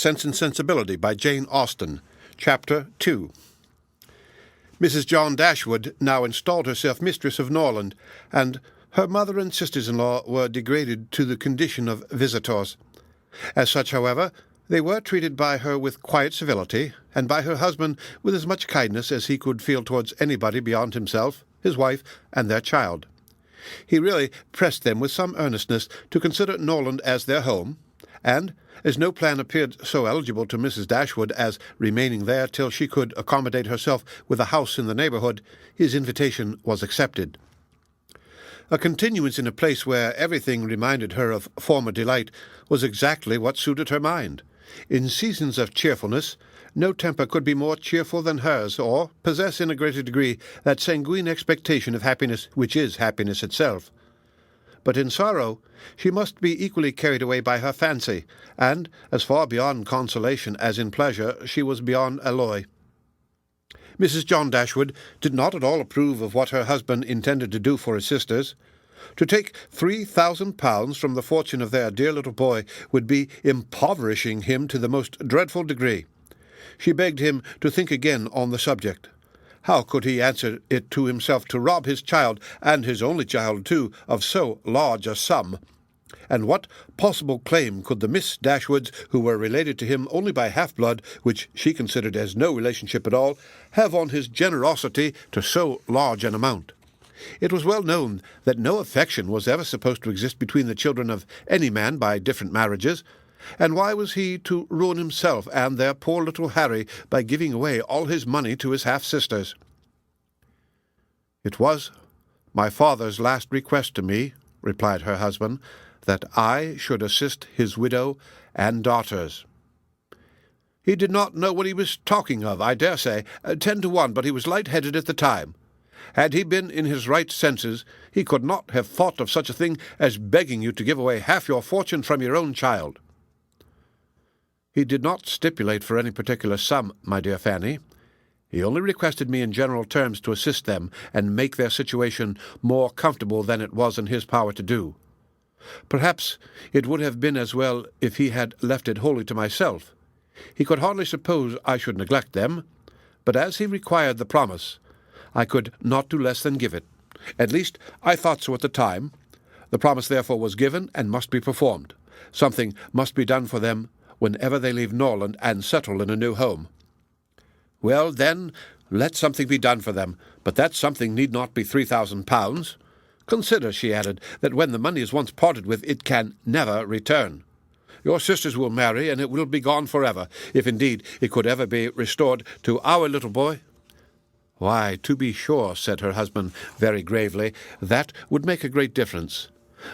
Sense and Sensibility by Jane Austen, Chapter 2. Mrs. John Dashwood now installed herself mistress of Norland, and her mother and sisters-in-law were degraded to the condition of visitors. As such, however, they were treated by her with quiet civility, and by her husband with as much kindness as he could feel towards anybody beyond himself, his wife, and their child. He really pressed them with some earnestness to consider Norland as their home, and, as no plan appeared so eligible to Mrs. Dashwood as remaining there till she could accommodate herself with a house in the neighbourhood, his invitation was accepted. A continuance in a place where everything reminded her of former delight was exactly what suited her mind. In seasons of cheerfulness, no temper could be more cheerful than hers, or possess in a greater degree that sanguine expectation of happiness which is happiness itself. But in sorrow she must be equally carried away by her fancy, and, as far beyond consolation as in pleasure, she was beyond alloy. Mrs. John Dashwood did not at all approve of what her husband intended to do for his sisters. To take £3,000 from the fortune of their dear little boy would be impoverishing him to the most dreadful degree. She begged him to think again on the subject. How could he answer it to himself to rob his child, and his only child too, of so large a sum? And what possible claim could the Miss Dashwoods, who were related to him only by half-blood, which she considered as no relationship at all, have on his generosity to so large an amount? It was well known that no affection was ever supposed to exist between the children of any man by different marriages, and why was he to ruin himself and their poor little Harry by giving away all his money to his half-sisters? "It was my father's last request to me," replied her husband, "that I should assist his widow and daughters." "He did not know what he was talking of, I dare say, 10 to 1, but he was light-headed at the time. Had he been in his right senses, he could not have thought of such a thing as begging you to give away half your fortune from your own child." "He did not stipulate for any particular sum, my dear Fanny. He only requested me in general terms to assist them and make their situation more comfortable than it was in his power to do. Perhaps it would have been as well if he had left it wholly to myself. He could hardly suppose I should neglect them, but as he required the promise, I could not do less than give it. At least, I thought so at the time. The promise therefore was given and must be performed. Something must be done for them whenever they leave Norland and settle in a new home." "Well, then, let something be done for them, but that something need not be £3,000. Consider," she added, "that when the money is once parted with, it can never return. Your sisters will marry, and it will be gone forever, if indeed it could ever be restored to our little boy." "Why, to be sure," said her husband very gravely, "that would make a great difference.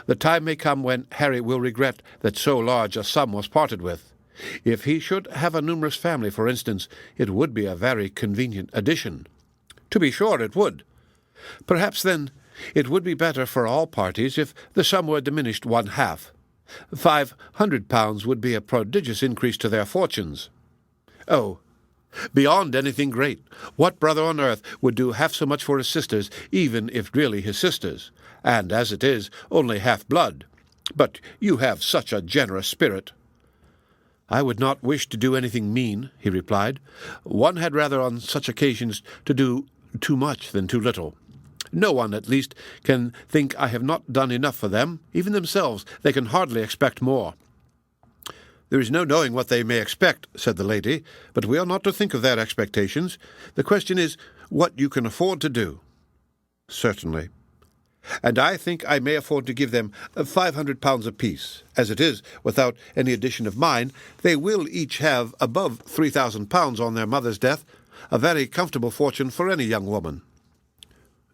The time may come when Harry will regret that so large a sum was parted with. If he should have a numerous family, for instance, it would be a very convenient addition." "To be sure it would. Perhaps, then, it would be better for all parties if the sum were diminished one half. £500 would be a prodigious increase to their fortunes." "Oh, beyond anything great. What brother on earth would do half so much for his sisters, even if really his sisters, and, as it is, only half-blood? But you have such a generous spirit." "I would not wish to do anything mean," he replied. "One had rather on such occasions to do too much than too little. No one, at least, can think I have not done enough for them. Even themselves, they can hardly expect more." "There is no knowing what they may expect," said the lady, "but we are not to think of their expectations. The question is what you can afford to do." "Certainly. And I think I may afford to give them £500 apiece. As it is, without any addition of mine, they will each have above £3,000 on their mother's death, a very comfortable fortune for any young woman."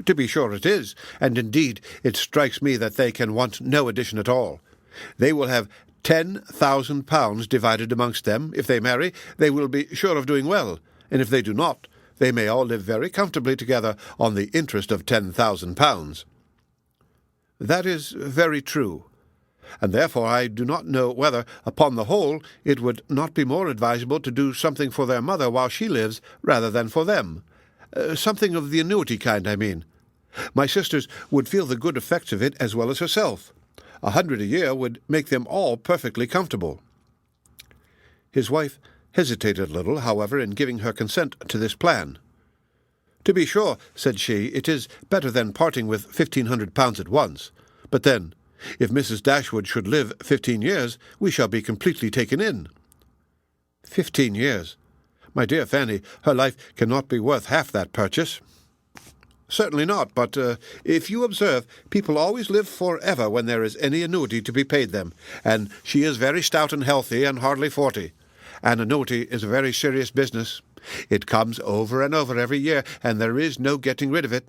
"To be sure it is, and indeed it strikes me that they can want no addition at all. They will have £10,000 divided amongst them. If they marry, they will be sure of doing well, and if they do not, they may all live very comfortably together on the interest of £10,000. "That is very true, and therefore I do not know whether, upon the whole, it would not be more advisable to do something for their mother while she lives rather than for them. Something of the annuity kind, I mean. My sisters would feel the good effects of it as well as herself. £100 a year would make them all perfectly comfortable." His wife hesitated a little, however, in giving her consent to this plan. "To be sure," said she, "it is better than parting with £1,500 at once. But then, if Mrs. Dashwood should live 15 years, we shall be completely taken in." 15 years! My dear Fanny, her life cannot be worth half that purchase. "Certainly not, but if you observe, people always live for ever when there is any annuity to be paid them, and she is very stout and healthy and hardly 40. An annuity is a very serious business. It comes over and over every year, and there is no getting rid of it.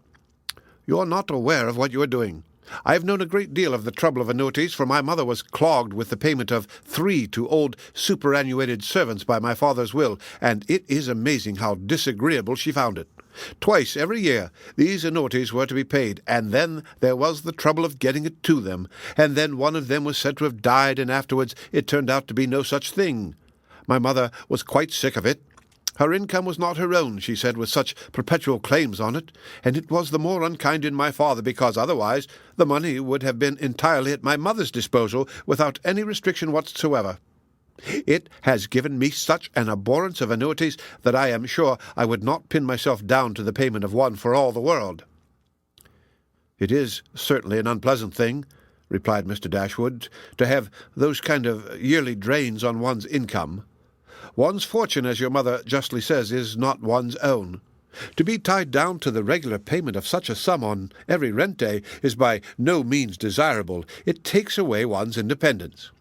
You're not aware of what you are doing. I have known a great deal of the trouble of annuities, for my mother was clogged with the payment of 3 to old superannuated servants by my father's will, and it is amazing how disagreeable she found it. Twice every year these annuities were to be paid, and then there was the trouble of getting it to them, and then one of them was said to have died, and afterwards it turned out to be no such thing. My mother was quite sick of it. Her income was not her own, she said, with such perpetual claims on it, and it was the more unkind in my father because otherwise the money would have been entirely at my mother's disposal without any restriction whatsoever. It has given me such an abhorrence of annuities that I am sure I would not pin myself down to the payment of one for all the world." "It is certainly an unpleasant thing," replied Mr. Dashwood, "to have those kind of yearly drains on one's income. One's fortune, as your mother justly says, is not one's own. To be tied down to the regular payment of such a sum on every rent day is by no means desirable. It takes away one's independence."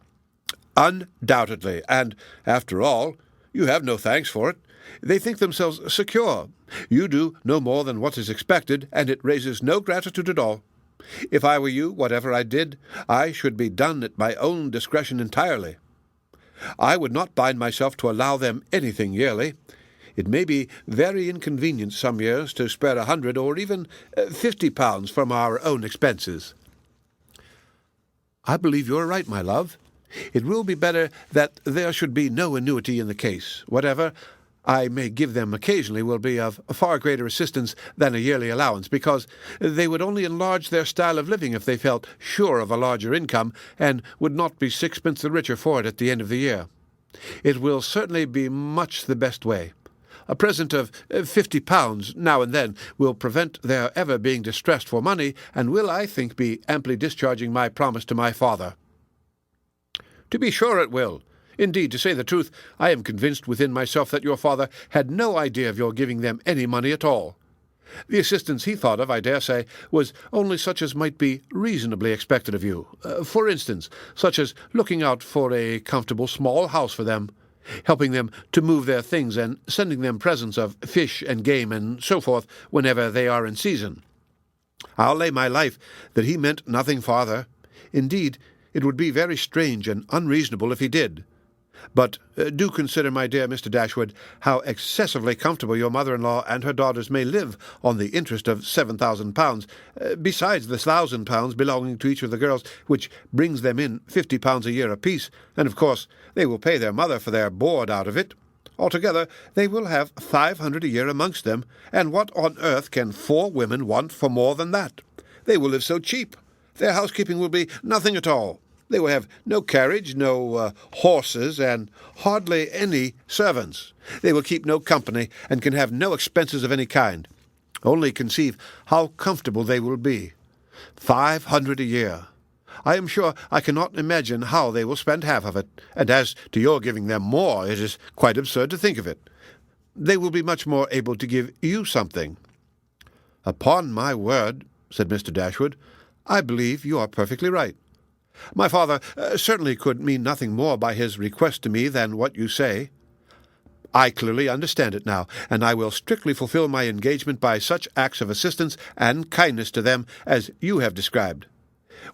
"Undoubtedly, and, after all, you have no thanks for it. They think themselves secure. You do no more than what is expected, and it raises no gratitude at all. If I were you, whatever I did, I should be done at my own discretion entirely. I would not bind myself to allow them anything yearly. It may be very inconvenient some years to spare £100 or even £50 from our own expenses." "I believe you are right, my love. It will be better that there should be no annuity in the case. Whatever I may give them occasionally will be of far greater assistance than a yearly allowance, because they would only enlarge their style of living if they felt sure of a larger income, and would not be sixpence the richer for it at the end of the year. It will certainly be much the best way. A present of £50 now and then will prevent their ever being distressed for money, and will, I think, be amply discharging my promise to my father." "To be sure it will. Indeed, to say the truth, I am convinced within myself that your father had no idea of your giving them any money at all. The assistance he thought of, I dare say, was only such as might be reasonably expected of you. For instance, such as looking out for a comfortable small house for them, helping them to move their things, and sending them presents of fish and game and so forth whenever they are in season. I'll lay my life that he meant nothing farther. Indeed, it would be very strange and unreasonable if he did. But do consider, my dear Mr. Dashwood, how excessively comfortable your mother-in-law and her daughters may live on the interest of £7,000, besides the £1,000 belonging to each of the girls, which brings them in £50 a year apiece, and of course they will pay their mother for their board out of it. Altogether they will have £500 a year amongst them, and what on earth can 4 women want for more than that? They will live so cheap. Their housekeeping will be nothing at all. They will have no carriage, no horses, and hardly any servants. They will keep no company, and can have no expenses of any kind. Only conceive how comfortable they will be. £500 a year. I am sure I cannot imagine how they will spend half of it, and as to your giving them more, it is quite absurd to think of it. They will be much more able to give you something." "Upon my word," said Mr. Dashwood, "I believe you are perfectly right. My father certainly could mean nothing more by his request to me than what you say. I clearly understand it now, and I will strictly fulfill my engagement by such acts of assistance and kindness to them as you have described.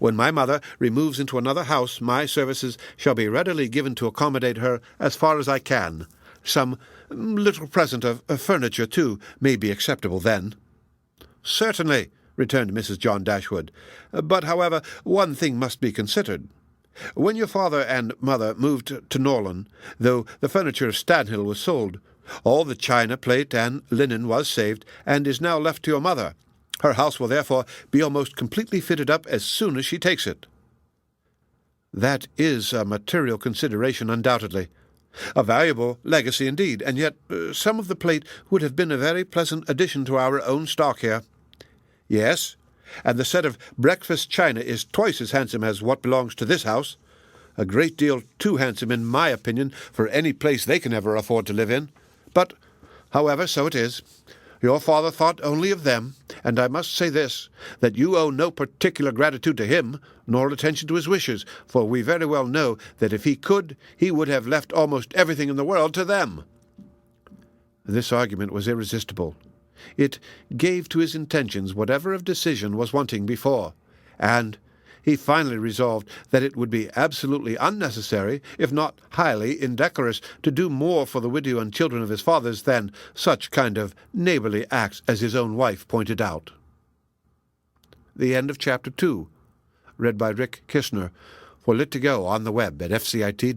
When my mother removes into another house, my services shall be readily given to accommodate her as far as I can. Some little present of furniture, too, may be acceptable then." "Certainly," returned Mrs. John Dashwood. "But, however, one thing must be considered. When your father and mother moved to Norland, though the furniture of Stanhill was sold, all the china, plate, and linen was saved, and is now left to your mother. Her house will therefore be almost completely fitted up as soon as she takes it." "That is a material consideration, undoubtedly. A valuable legacy indeed, and yet some of the plate would have been a very pleasant addition to our own stock here. Yes, and the set of breakfast china is twice as handsome as what belongs to this house. A great deal too handsome, in my opinion, for any place they can ever afford to live in. But, however, so it is. Your father thought only of them, and I must say this, that you owe no particular gratitude to him, nor attention to his wishes, for we very well know that if he could, he would have left almost everything in the world to them. This argument was irresistible. It gave to his intentions whatever of decision was wanting before, and he finally resolved that it would be absolutely unnecessary, if not highly indecorous, to do more for the widow and children of his fathers than such kind of neighbourly acts as his own wife pointed out. The end of Chapter 2, read by Rick Kishner, for Lit to Go on the web at fcit.usf.edu.